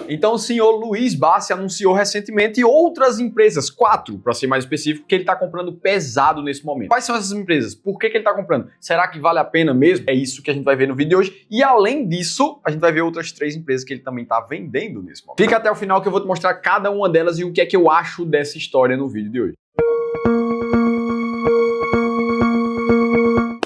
Então o senhor Luiz Bassi anunciou recentemente outras empresas, 4 para ser mais específico, que ele está comprando pesado nesse momento. Quais são essas empresas? Por que ele está comprando? Será que vale a pena mesmo? É isso que a gente vai ver no vídeo de hoje. E além disso, a gente vai ver outras 3 empresas que ele também está vendendo nesse momento. Fica até o final que eu vou te mostrar cada uma delas e o que é que eu acho dessa história no vídeo de hoje.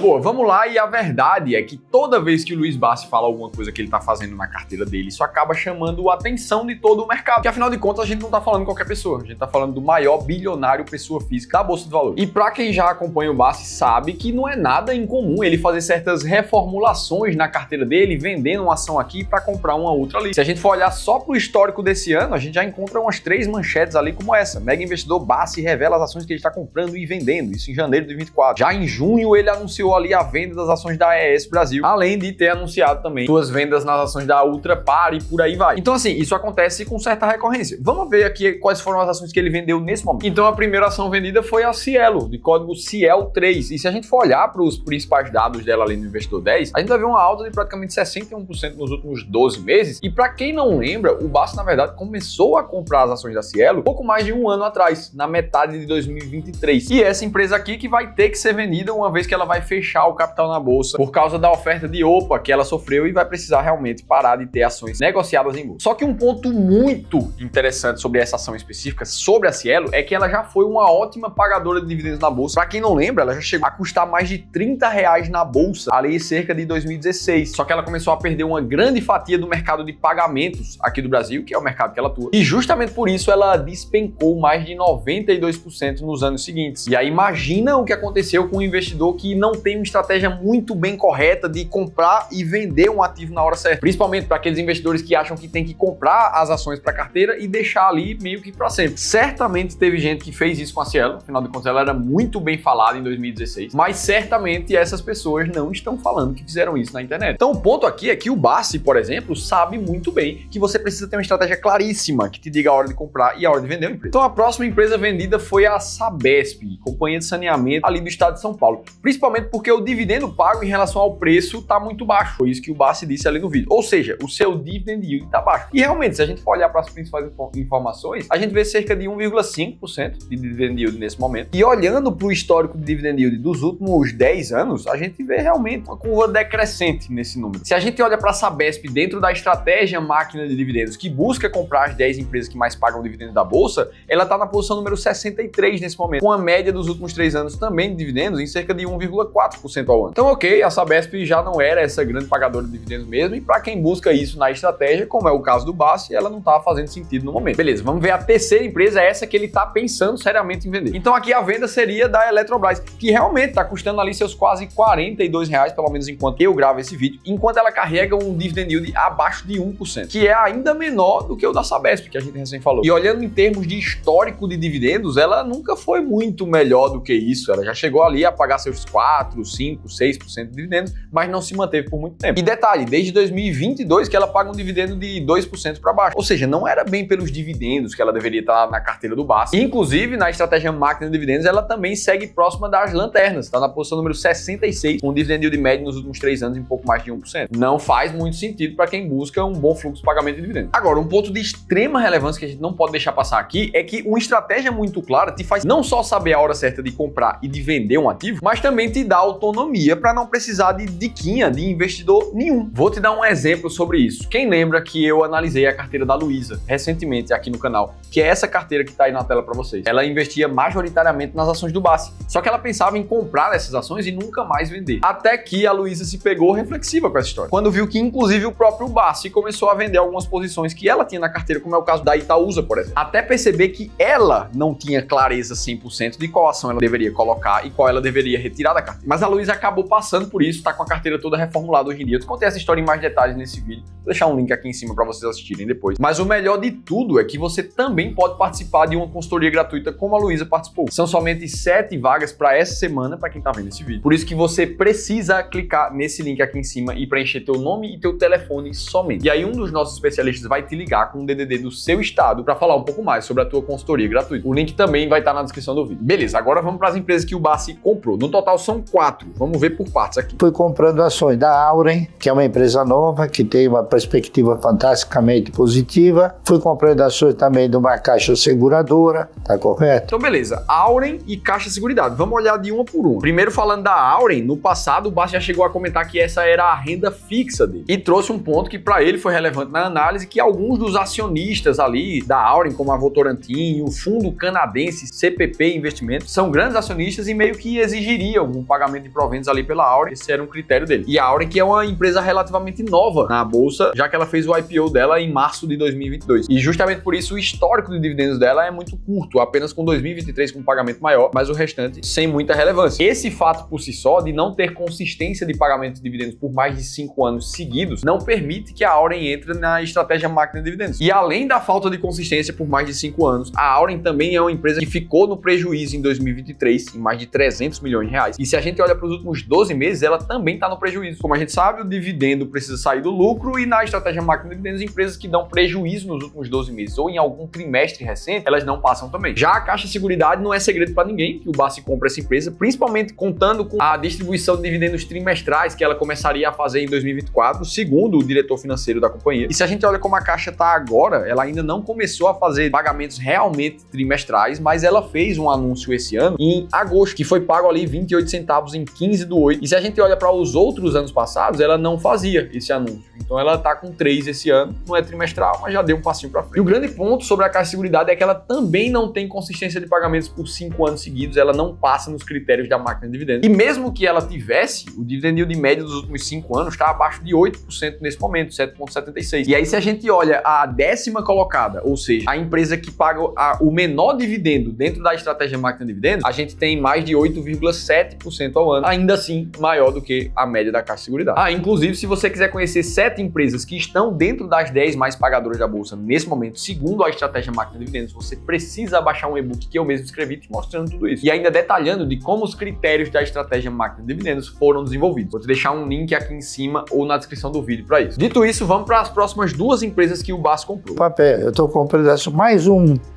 Pô, vamos lá, e a verdade é que toda vez que o Luiz Bassi fala alguma coisa que ele tá fazendo na carteira dele, isso acaba chamando a atenção de todo o mercado. Porque afinal de contas, a gente não tá falando de qualquer pessoa, a gente tá falando do maior bilionário pessoa física da Bolsa de Valores. E pra quem já acompanha o Bassi sabe que não é nada incomum ele fazer certas reformulações na carteira dele, vendendo uma ação aqui para comprar uma outra ali. Se a gente for olhar só pro histórico desse ano, a gente já encontra umas 3 manchetes ali como essa. Mega investidor Bassi revela as ações que ele está comprando e vendendo, isso em janeiro de 2024. Já em junho ele anunciou ali a venda das ações da ES Brasil, além de ter anunciado também suas vendas nas ações da Ultrapar e por aí vai. Então assim, isso acontece com certa recorrência. Vamos ver aqui quais foram as ações que ele vendeu nesse momento. Então a primeira ação vendida foi a Cielo, de código CIEL3. E se a gente for olhar para os principais dados dela ali no Investidor 10, a gente vai ver uma alta de praticamente 61% nos últimos 12 meses. E para quem não lembra, o Bassi na verdade começou a comprar as ações da Cielo pouco mais de um ano atrás, na metade de 2023. E essa empresa aqui que vai ter que ser vendida uma vez que ela vai fechar o capital na bolsa por causa da oferta de OPA que ela sofreu e vai precisar realmente parar de ter ações negociadas em bolsa. Só que um ponto muito interessante sobre essa ação específica, sobre a Cielo, é que ela já foi uma ótima pagadora de dividendos na bolsa. Para quem não lembra, ela já chegou a custar mais de R$30 na bolsa ali cerca de 2016. Só que ela começou a perder uma grande fatia do mercado de pagamentos aqui do Brasil, que é o mercado que ela atua. E justamente por isso ela despencou mais de 92% nos anos seguintes. E aí imagina o que aconteceu com um investidor que não tem uma estratégia muito bem correta de comprar e vender um ativo na hora certa. Principalmente para aqueles investidores que acham que tem que comprar as ações para carteira e deixar ali meio que para sempre. Certamente teve gente que fez isso com a Cielo, afinal de contas ela era muito bem falada em 2016, mas certamente essas pessoas não estão falando que fizeram isso na internet. Então o ponto aqui é que o Bassi, por exemplo, sabe muito bem que você precisa ter uma estratégia claríssima que te diga a hora de comprar e a hora de vender uma empresa. Então a próxima empresa vendida foi a Sabesp, companhia de saneamento ali do estado de São Paulo, principalmente porque o dividendo pago em relação ao preço está muito baixo. Foi isso que o Bassi disse ali no vídeo. Ou seja, o seu dividend yield está baixo. E realmente, se a gente for olhar para as principais informações, a gente vê cerca de 1,5% de dividend yield nesse momento. E olhando para o histórico de dividend yield dos últimos 10 anos, a gente vê realmente uma curva decrescente nesse número. Se a gente olha para a Sabesp dentro da estratégia máquina de dividendos, que busca comprar as 10 empresas que mais pagam dividendos da bolsa, ela está na posição número 63 nesse momento, com a média dos últimos 3 anos também de dividendos em cerca de 1,4% ao ano. Então, ok, a Sabesp já não era essa grande pagadora de dividendos mesmo, e para quem busca isso na estratégia, como é o caso do Bassi, ela não tá fazendo sentido no momento. Beleza, vamos ver a terceira empresa, essa que ele tá pensando seriamente em vender. Então aqui a venda seria da Eletrobras, que realmente tá custando ali seus quase R$42, pelo menos enquanto eu gravo esse vídeo, enquanto ela carrega um dividend yield abaixo de 1%, que é ainda menor do que o da Sabesp, que a gente recém falou. E olhando em termos de histórico de dividendos, ela nunca foi muito melhor do que isso, ela já chegou ali a pagar seus 4, 5, 6% de dividendos, mas não se manteve por muito tempo. E detalhe, desde 2022 que ela paga um dividendo de 2% para baixo. Ou seja, não era bem pelos dividendos que ela deveria estar na carteira do Bassi. Inclusive, na estratégia máquina de dividendos, ela também segue próxima das lanternas. Está na posição número 66, com um dividend yield médio nos últimos 3 anos em pouco mais de 1%. Não faz muito sentido para quem busca um bom fluxo de pagamento de dividendos. Agora, um ponto de extrema relevância que a gente não pode deixar passar aqui é que uma estratégia muito clara te faz não só saber a hora certa de comprar e de vender um ativo, mas também te dá autonomia para não precisar de diquinha de investidor nenhum. Vou te dar um exemplo sobre isso. Quem lembra que eu analisei a carteira da Luiza recentemente aqui no canal, que é essa carteira que está aí na tela para vocês. Ela investia majoritariamente nas ações do Bassi, só que ela pensava em comprar essas ações e nunca mais vender. Até que a Luiza se pegou reflexiva com essa história, quando viu que inclusive o próprio Bassi começou a vender algumas posições que ela tinha na carteira, como é o caso da Itaúsa, por exemplo. Até perceber que ela não tinha clareza 100% de qual ação ela deveria colocar e qual ela deveria retirar da carteira. Mas a Luiza acabou passando por isso, tá com a carteira toda reformulada hoje em dia. Eu te contei essa história em mais detalhes nesse vídeo. Vou deixar um link aqui em cima para vocês assistirem depois. Mas o melhor de tudo é que você também pode participar de uma consultoria gratuita como a Luiza participou. São somente 7 vagas para essa semana para quem tá vendo esse vídeo. Por isso que você precisa clicar nesse link aqui em cima e preencher teu nome e teu telefone somente. E aí um dos nossos especialistas vai te ligar com o DDD do seu estado para falar um pouco mais sobre a tua consultoria gratuita. O link também vai estar na descrição do vídeo. Beleza, agora vamos para as empresas que o Bassi comprou. No total são 4. 2024. Vamos ver por partes aqui. Fui comprando ações da Auren, que é uma empresa nova, que tem uma perspectiva fantasticamente positiva. Fui comprando ações também de uma caixa seguradora, tá correto? Então, beleza. Auren e Caixa Seguridade. Vamos olhar de uma por uma. Primeiro, falando da Auren, no passado, o Bassi já chegou a comentar que essa era a renda fixa dele. E trouxe um ponto que para ele foi relevante na análise, que alguns dos acionistas ali da Auren, como a Votorantim e o fundo canadense CPP Investimentos, são grandes acionistas e meio que exigiriam um pagamento de proventos ali pela Auren. Esse era um critério dele. E a Auren, que é uma empresa relativamente nova na bolsa, já que ela fez o IPO dela em março de 2022. E justamente por isso o histórico de dividendos dela é muito curto, apenas com 2023 com um pagamento maior, mas o restante sem muita relevância. Esse fato por si só, de não ter consistência de pagamento de dividendos por mais de 5 anos seguidos, não permite que a Auren entre na estratégia máquina de dividendos. E além da falta de consistência por mais de 5 anos, a Auren também é uma empresa que ficou no prejuízo em 2023, em mais de 300 milhões de reais. E se a gente olha para os últimos 12 meses, ela também está no prejuízo. Como a gente sabe, o dividendo precisa sair do lucro e na estratégia máquina de dividendos, empresas que dão prejuízo nos últimos 12 meses ou em algum trimestre recente, elas não passam também. Já a Caixa Seguridade não é segredo para ninguém que o Bassi compra essa empresa, principalmente contando com a distribuição de dividendos trimestrais que ela começaria a fazer em 2024, segundo o diretor financeiro da companhia. E se a gente olha como a Caixa está agora, ela ainda não começou a fazer pagamentos realmente trimestrais, mas ela fez um anúncio esse ano em agosto, que foi pago ali 28 centavos em 15/8. E se a gente olha para os outros anos passados, ela não fazia esse anúncio. Então ela tá com 3 esse ano, não é trimestral, mas já deu um passinho para frente. E o grande ponto sobre a Caixa Seguridade é que ela também não tem consistência de pagamentos por 5 anos seguidos, ela não passa nos critérios da máquina de dividendos. E mesmo que ela tivesse, o dividend yield médio dos últimos 5 anos está abaixo de 8% nesse momento, 7,76%. E aí se a gente olha a 10ª colocada, ou seja, a empresa que paga o menor dividendo dentro da estratégia máquina de dividendos, a gente tem mais de 8,7% ao ano, ainda assim maior do que a média da Caixa Seguridade. Inclusive, se você quiser conhecer 7 empresas que estão dentro das 10 mais pagadoras da bolsa nesse momento, segundo a estratégia máquina de dividendos, você precisa baixar um e-book que eu mesmo escrevi te mostrando tudo isso. E ainda detalhando de como os critérios da estratégia máquina de dividendos foram desenvolvidos. Vou te deixar um link aqui em cima ou na descrição do vídeo para isso. Dito isso, vamos para as próximas 2 empresas que o Bassi comprou. Papel, eu estou comprando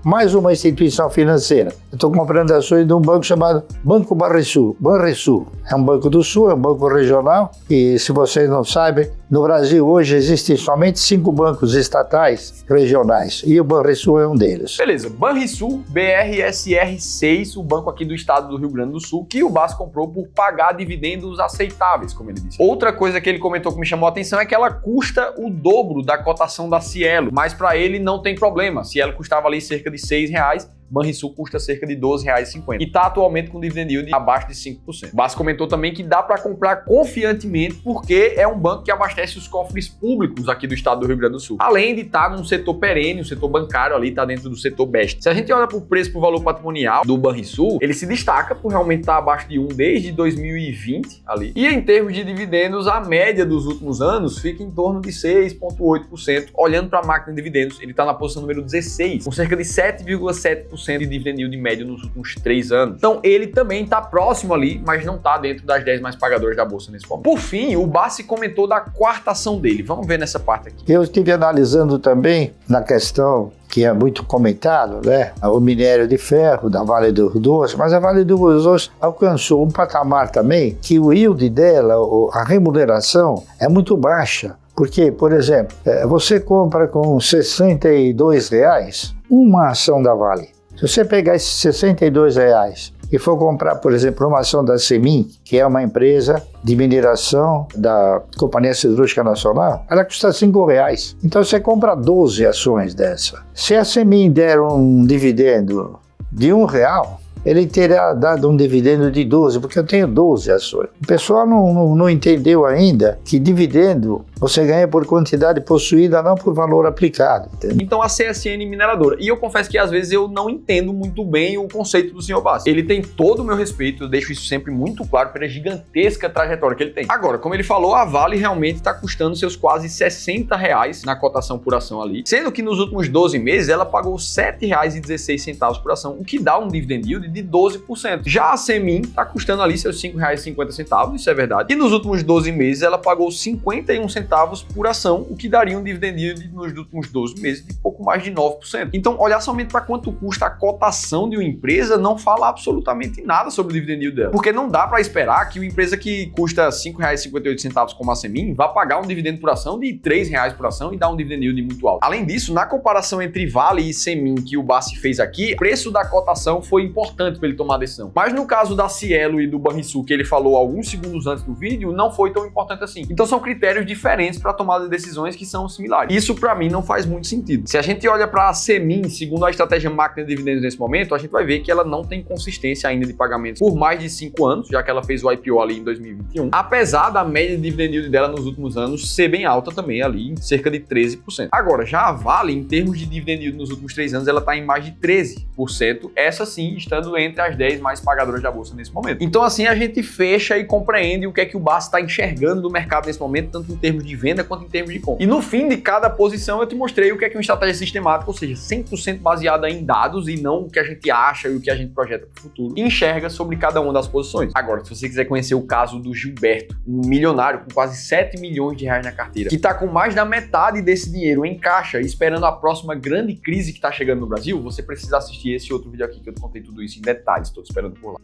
mais uma instituição financeira. Eu estou comprando ações de um banco chamado Banco Banrisul. Banrisul é um banco do Sul, é um banco regional e, se vocês não sabem, no Brasil hoje existem somente 5 bancos estatais regionais e o Banrisul é um deles. Beleza, Banrisul, BRSR6, o banco aqui do estado do Rio Grande do Sul, que o Bassi comprou por pagar dividendos aceitáveis, como ele disse. Outra coisa que ele comentou que me chamou a atenção é que ela custa o dobro da cotação da Cielo, mas para ele não tem problema. Cielo custava ali cerca de R$6, Banrisul custa cerca de R$12,50 e está atualmente com dividend yield abaixo de 5%. Bassi comentou também que dá para comprar confiantemente porque é um banco que abastece os cofres públicos aqui do estado do Rio Grande do Sul, além de estar num setor perene, o setor bancário ali está dentro do setor best. Se a gente olha para o preço por valor patrimonial do Banrisul, ele se destaca por realmente estar abaixo de 1 desde 2020 ali. E em termos de dividendos, a média dos últimos anos fica em torno de 6,8%. Olhando para a máquina de dividendos, ele está na posição número 16, com cerca de 7,7% de dividend yield médio nos últimos 3 anos. Então ele também está próximo ali, mas não está dentro das 10 mais pagadoras da bolsa nesse momento. Por fim, o Bassi comentou da 4ª ação dele. Vamos ver nessa parte aqui. Eu estive analisando também na questão que é muito comentado, né? O minério de ferro da Vale do Rio Doce, mas a Vale do Rio Doce alcançou um patamar também que o yield dela, a remuneração, é muito baixa. Porque, por exemplo, você compra com R$62 uma ação da Vale. Se você pegar esses R$62 e for comprar, por exemplo, uma ação da Semin, que é uma empresa de mineração da Companhia Siderúrgica Nacional, ela custa R$5. Então você compra 12 ações dessa. Se a Semin der um dividendo de R$1, ele terá dado um dividendo de 12, porque eu tenho 12 ações. O pessoal não entendeu ainda que dividendo você ganha por quantidade possuída, não por valor aplicado. Entendeu? Então a CSN mineradora. E eu confesso que às vezes eu não entendo muito bem o conceito do Sr. Bassi. Ele tem todo o meu respeito, eu deixo isso sempre muito claro pela gigantesca trajetória que ele tem. Agora, como ele falou, a Vale realmente está custando seus quase R$60 na cotação por ação ali, sendo que nos últimos 12 meses ela pagou R$7,16 por ação, o que dá um dividend yield de 12%. Já a Semin está custando ali seus R$ 5,50, isso é verdade. E nos últimos 12 meses ela pagou 51 centavos por ação, o que daria um dividend yield nos últimos 12 meses de pouco mais de 9%. Então, olhar somente para quanto custa a cotação de uma empresa não fala absolutamente nada sobre o dividend yield dela. Porque não dá para esperar que uma empresa que custa R$ 5,58 como a Semin vá pagar um dividendo por ação de R$ 3 por ação e dar um dividend yield muito alto. Além disso, na comparação entre Vale e Semin que o Bassi fez aqui, o preço da cotação foi importante para ele tomar a decisão. Mas no caso da Cielo e do Banrisul, que ele falou alguns segundos antes do vídeo, não foi tão importante assim. Então são critérios diferentes para tomada de decisões que são similares. Isso para mim não faz muito sentido. Se a gente olha para a Semin, segundo a estratégia máquina de dividendos nesse momento, a gente vai ver que ela não tem consistência ainda de pagamentos por mais de 5 anos, já que ela fez o IPO ali em 2021, apesar da média de dividend yield dela nos últimos anos ser bem alta também, ali em cerca de 13%. Agora, já a Vale, em termos de dividend yield nos últimos 3 anos, ela está em mais de 13%, essa sim estando entre as 10 mais pagadoras da bolsa nesse momento. Então assim a gente fecha e compreende o que é que o Bassi está enxergando do mercado nesse momento, tanto em termos de venda quanto em termos de compra. E no fim de cada posição eu te mostrei o que é uma estratégia sistemática, ou seja, 100% baseada em dados e não o que a gente acha e o que a gente projeta para o futuro, e enxerga sobre cada uma das posições. Agora, se você quiser conhecer o caso do Gilberto, um milionário com quase 7 milhões de reais na carteira, que está com mais da metade desse dinheiro em caixa, esperando a próxima grande crise que está chegando no Brasil, você precisa assistir esse outro vídeo aqui que eu te contei tudo isso em detalhes, estou esperando por lá.